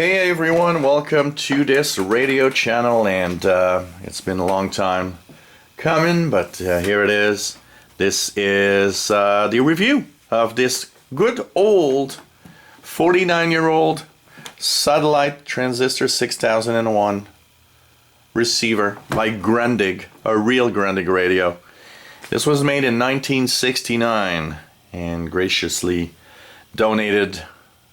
Hey everyone, welcome to this radio channel, and it's been a long time coming, but here it is. This is the review of this good old 49-year-old satellite transistor 6001 receiver by Grundig, a real Grundig radio. This was made in 1969 and graciously donated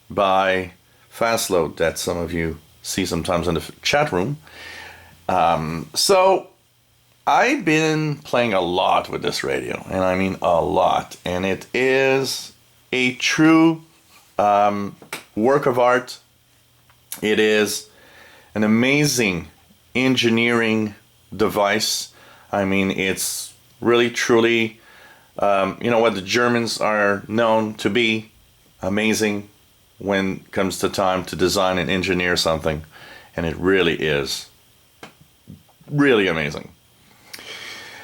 by Fastload that some of you see sometimes in the chat room. So I've been playing a lot with this radio, and I mean a lot, and it is a true work of art. It is an amazing engineering device. I mean, it's really truly what the Germans are known to be, amazing when it comes to time to design and engineer something, and it really is really amazing.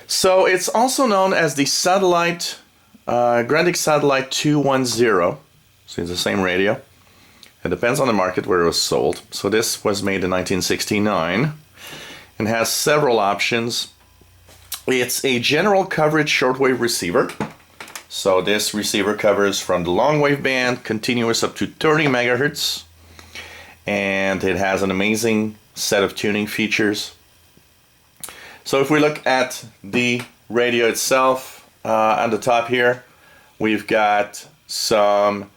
So it's also known as the Satellite, Grundig Satellite 210. So it's the same radio. It depends on the market where it was sold. So this was made in 1969 and has several options. It's a general coverage shortwave receiver. So this receiver covers from the long wave band, continuous up to 30 megahertz, and it has an amazing set of tuning features. So if we look at the radio itself, on the top here, we've got some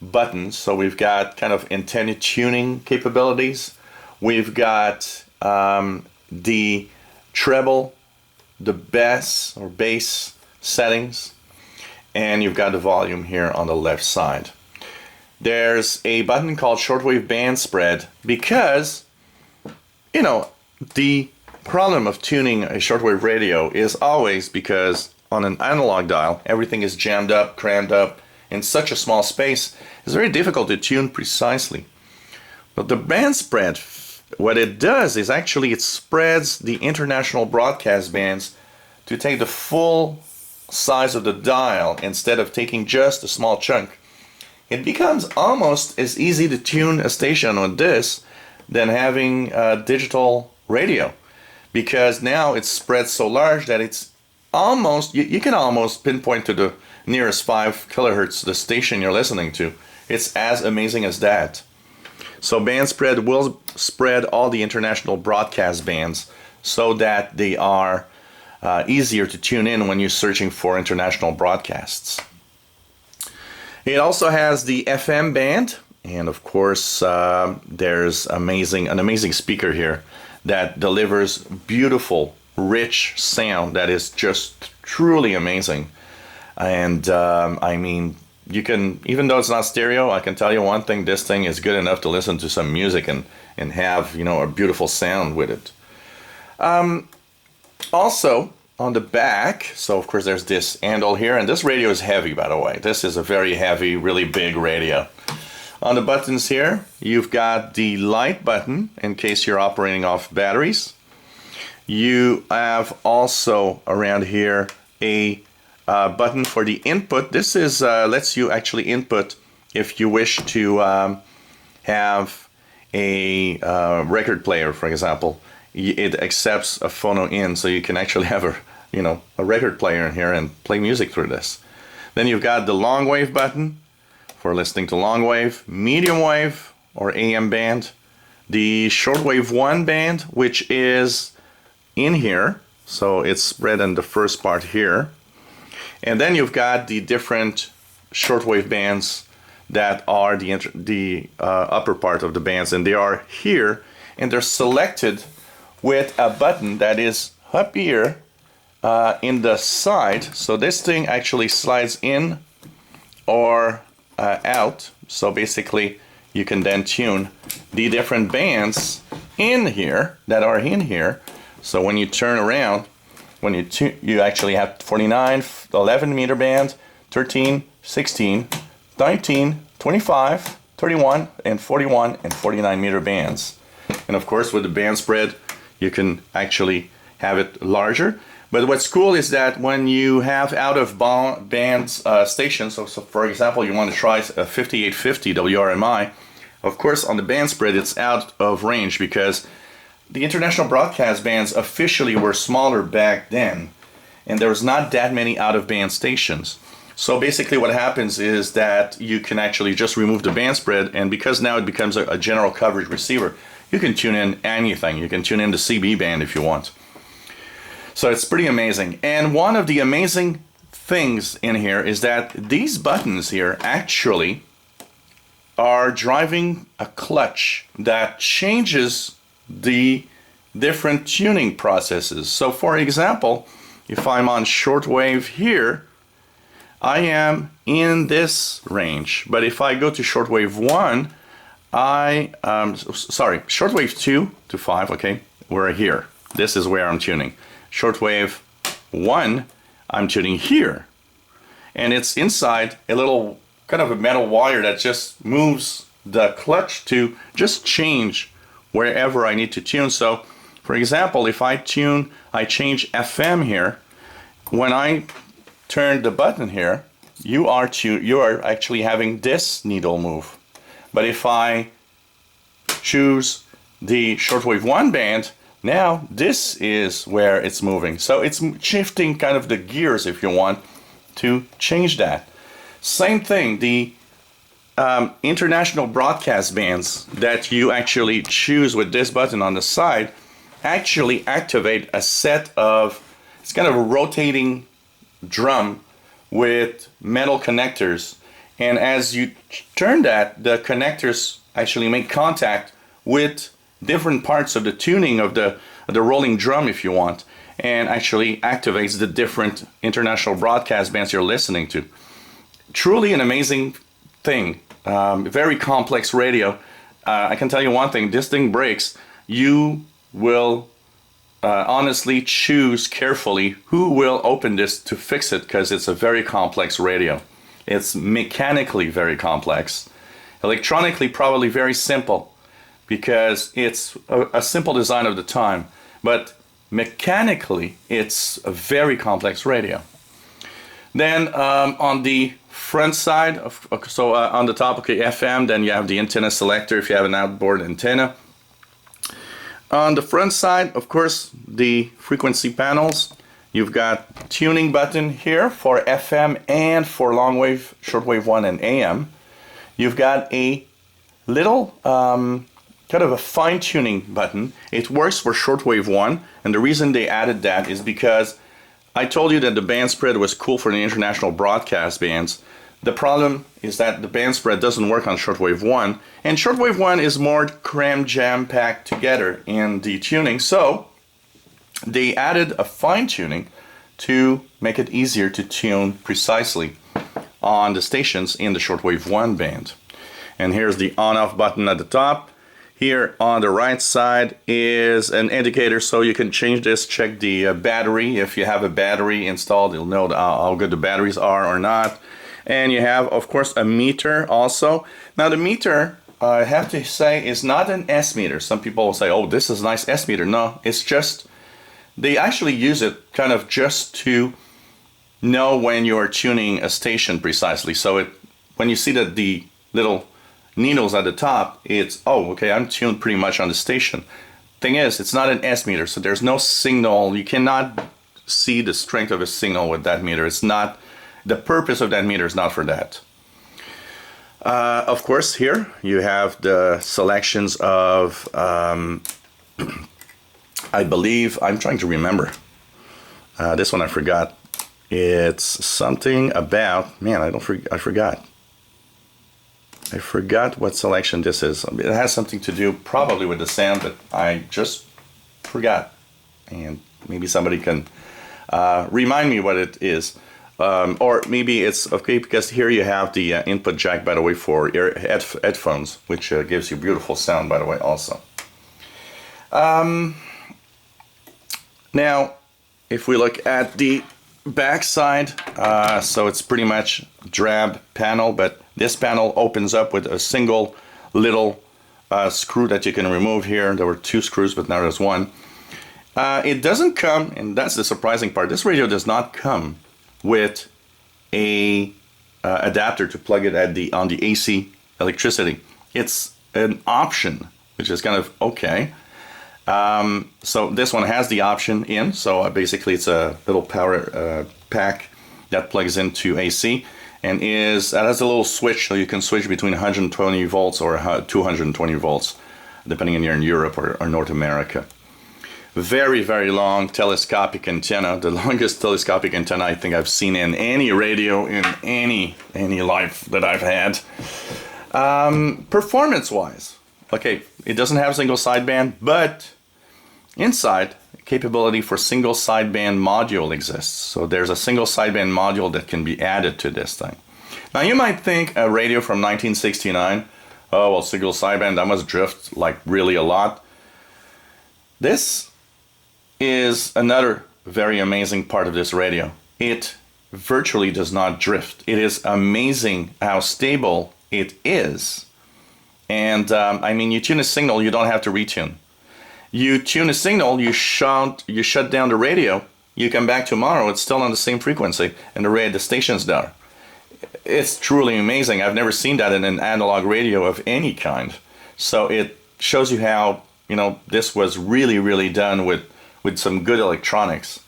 buttons. So we've got kind of antenna tuning capabilities. We've got the treble, the bass or bass settings, and you've got the volume here on the left side. There's a button called shortwave band spread because, the problem of tuning a shortwave radio is always because on an analog dial, everything is jammed up, crammed up in such a small space. It's very difficult to tune precisely. But the band spread, what it does is actually it spreads the international broadcast bands to take the full size of the dial instead of taking just a small chunk. It becomes almost as easy to tune a station on this than having a digital radio, because now it's spread so large that it's almost, you can almost pinpoint to the nearest 5 kilohertz the station you're listening to. It's as amazing as that. So band spread will spread all the international broadcast bands so that they are easier to tune in when you're searching for international broadcasts. It also has the FM band, and of course there's an amazing speaker here that delivers beautiful, rich sound that is just truly amazing. And I mean, you can, even though it's not stereo, I can tell you one thing: this thing is good enough to listen to some music and have a beautiful sound with it. Also, on the back, so of course there's this handle here, and this radio is heavy, by the way. This is a very heavy, really big radio. On the buttons here, you've got the light button in case you're operating off batteries. You have also around here a button for the input. This is lets you actually input if you wish to have a record player, for example. It accepts a phono in, so you can actually have a record player in here and play music through this. Then you've got the long wave button for listening to long wave, medium wave or AM band, the shortwave 1 band, which is in here, so it's spread in the first part here. And then you've got the different shortwave bands that are the upper part of the bands, and they are here, and they're selected with a button that is up here in the side. So this thing actually slides in or out. So basically you can then tune the different bands in here that are in here. So when you turn around, when you actually have 49, 11 meter band, 13, 16, 19, 25, 31, and 41 and 49 meter bands. And of course with the band spread, you can actually have it larger. But what's cool is that when you have out-of-band stations, so for example, you want to try a 5850 WRMI, Of course, on the band spread, it's out of range because the international broadcast bands officially were smaller back then, and there was not that many out-of-band stations. So basically what happens is that you can actually just remove the band spread, and because now it becomes a general coverage receiver, you can tune in anything. You can tune in the CB band if you want. So it's pretty amazing. And one of the amazing things in here is that these buttons here actually are driving a clutch that changes the different tuning processes. So for example, if I'm on shortwave here, I am in this range. But if I go to shortwave 1, shortwave 2 to 5, okay, we're here. This is where I'm tuning. Shortwave 1, I'm tuning here. And it's inside a little kind of a metal wire that just moves the clutch to just change wherever I need to tune. So, for example, if I change FM here, when I turn the button here, you are actually having this needle move. But if I choose the shortwave 1 band, now this is where it's moving. So it's shifting kind of the gears, if you want, to change that. Same thing, the international broadcast bands that you actually choose with this button on the side actually activate a set of, it's kind of a rotating drum with metal connectors, and as you turn that, the connectors actually make contact with different parts of the tuning of the rolling drum, if you want, and actually activates the different international broadcast bands you're listening to. Truly an amazing thing. Very complex radio. I can tell you one thing, this thing breaks, you will honestly choose carefully who will open this to fix it, because it's a very complex radio. It's mechanically very complex. Electronically probably very simple, because it's a simple design of the time, but mechanically it's a very complex radio. Then on the front side, on the top, okay, FM, then you have the antenna selector if you have an outboard antenna. On the front side, of course, the frequency panels. You've got tuning button here for FM and for long wave, shortwave 1 and AM. You've got a little kind of a fine tuning button. It works for shortwave 1, and the reason they added that is because I told you that the band spread was cool for the international broadcast bands. The problem is that the band spread doesn't work on shortwave 1, and shortwave 1 is more cram jam packed together in the tuning, so they added a fine tuning to make it easier to tune precisely on the stations in the shortwave 1 band. And here's the on-off button at the top. Here on the right side is an indicator, so you can change this, check the battery. If you have a battery installed, you'll know how good the batteries are or not. And you have, of course, a meter also. Now the meter, I have to say, is not an S meter. Some people will say, oh, this is a nice S meter. No, it's just, they actually use it kind of just to know when you're tuning a station precisely. So when you see that the little needles at the top, it's, oh, okay, I'm tuned pretty much on the station. Thing is, it's not an S meter, so there's no signal. You cannot see the strength of a signal with that meter. It's not, the purpose of that meter is not for that. Of course, here you have the selections of, I believe, I'm trying to remember. This one I forgot. It's something about, man, I forgot. I forgot what selection this is. It has something to do probably with the sound, but I just forgot. And maybe somebody can remind me what it is. Or maybe it's okay, because here you have the input jack, by the way, for headphones, which gives you beautiful sound, by the way, also. Now, if we look at the back side, so it's pretty much drab panel, but this panel opens up with a single little screw that you can remove here. There were 2 screws, but now there's 1. It doesn't come, and that's the surprising part, this radio does not come with a adapter to plug it on the AC electricity. It's an option, which is kind of okay. So this one has the option in, so basically it's a little power pack that plugs into AC, and it has a little switch, so you can switch between 120 volts or 220 volts, depending on you're in Europe or North America. Very, very long telescopic antenna, the longest telescopic antenna I think I've seen in any radio in any life that I've had. Performance-wise, okay, it doesn't have single sideband, but inside, capability for single sideband module exists. So there's a single sideband module that can be added to this thing. Now you might think a radio from 1969, oh well, single sideband, that must drift like really a lot. This is another very amazing part of this radio. It virtually does not drift. It is amazing how stable it is. And I mean, you tune a signal, you don't have to retune. You tune a signal, you shut down the radio, you come back tomorrow, it's still on the same frequency, and the station's there. It's truly amazing. I've never seen that in an analog radio of any kind. So it shows you how, you know, this was really, really done with some good electronics.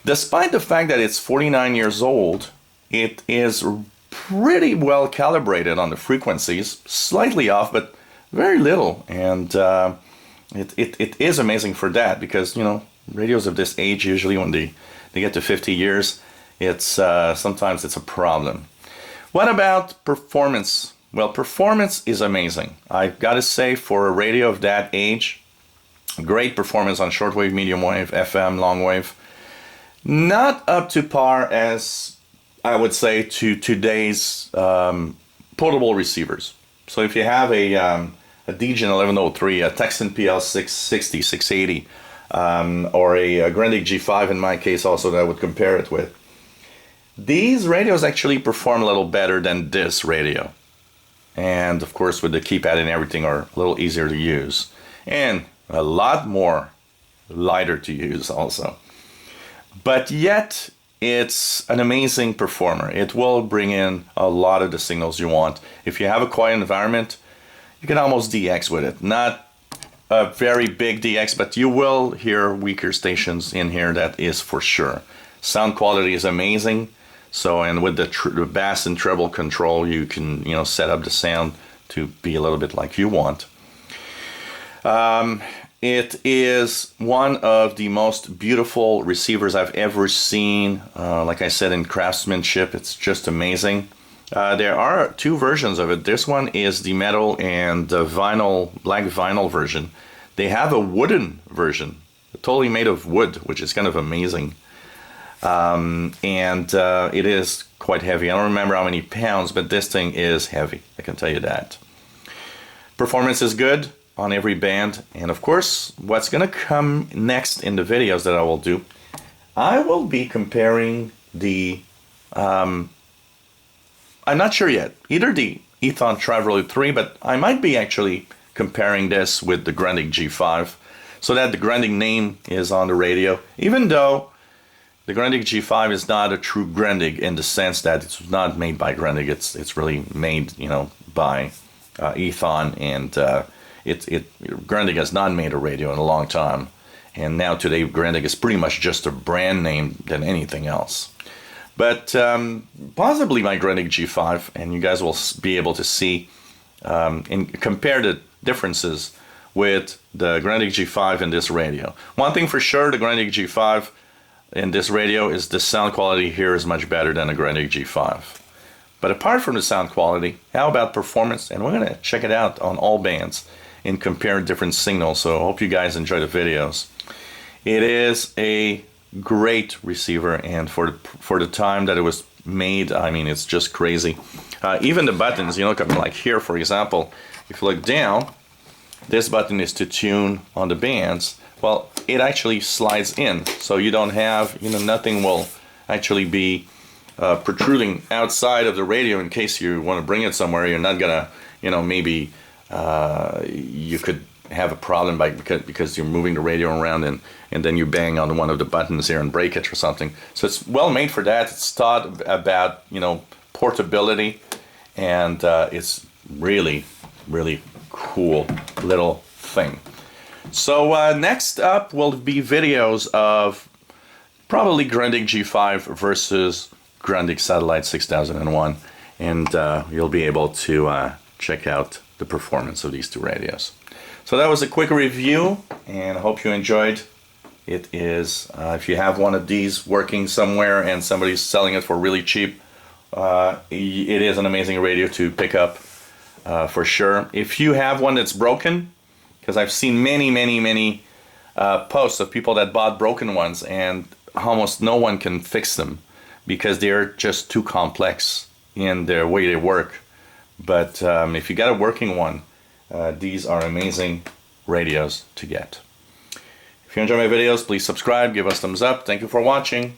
Despite the fact that it's 49 years old, it is pretty well calibrated on the frequencies, slightly off, but very little. And it is amazing for that, because, you know, radios of this age, usually when they get to 50 years, it's sometimes it's a problem. What about performance? Well, performance is amazing. I've got to say, for a radio of that age, great performance on shortwave, medium wave, FM, long wave. Not up to par as, I would say, to today's portable receivers. So if you have a DGen 1103, a Texan PL 660, 680, or a Grundig G5 in my case also that I would compare it with, these radios actually perform a little better than this radio. And of course, with the keypad and everything, are a little easier to use. And a lot more lighter to use also. But yet, it's an amazing performer. It will bring in a lot of the signals you want. If you have a quiet environment, you can almost DX with it. Not a very big DX, but you will hear weaker stations in here, that is for sure. Sound quality is amazing. So, and with the bass and treble control, you can, you know, set up the sound to be a little bit like you want. It is one of the most beautiful receivers I've ever seen. Like I said, in craftsmanship, it's just amazing. There are two versions of it. This one is the metal and the vinyl, black vinyl version. They have a wooden version, totally made of wood, which is kind of amazing. It is quite heavy. I don't remember how many pounds, but this thing is heavy, I can tell you that. Performance is good on every band, and of course, what's going to come next in the videos that I will do, I will be comparing the, I'm not sure yet, either the Ethon Traveler 3, but I might be actually comparing this with the Grundig G5, so that the Grundig name is on the radio, even though the Grundig G5 is not a true Grundig in the sense that it's not made by Grundig. It's really made, you know, by Ethon, and Grundig has not made a radio in a long time, and now today Grundig is pretty much just a brand name than anything else. But possibly my Grundig G5, and you guys will be able to see and compare the differences with the Grundig G5 in this radio. One thing for sure, the Grundig G5 in this radio is the sound quality here is much better than the Grundig G5. But apart from the sound quality, how about performance? And we're going to check it out on all bands and compare different signals. So I hope you guys enjoy the videos. It is a great receiver, and for the time that it was made, I mean, it's just crazy. Even the buttons, you know, like here, for example, if you look down, this button is to tune on the bands. Well, it actually slides in, so you don't have, you know, nothing will actually be protruding outside of the radio in case you want to bring it somewhere. You're not gonna, you know, maybe you could have a problem because you're moving the radio around and then you bang on one of the buttons here and break it or something. So it's well made for that. It's thought about, you know, portability, and it's really, really cool little thing. So next up will be videos of probably Grundig G5 versus Grundig Satellite 6001, and you'll be able to check out the performance of these two radios. So that was a quick review, and I hope you enjoyed. It is, if you have one of these working somewhere and somebody's selling it for really cheap, it is an amazing radio to pick up for sure. If you have one that's broken, because I've seen many posts of people that bought broken ones and almost no one can fix them because they're just too complex in their way they work. But if you got a working one, these are amazing radios to get. If you enjoy my videos, please subscribe, give us thumbs up. Thank you for watching.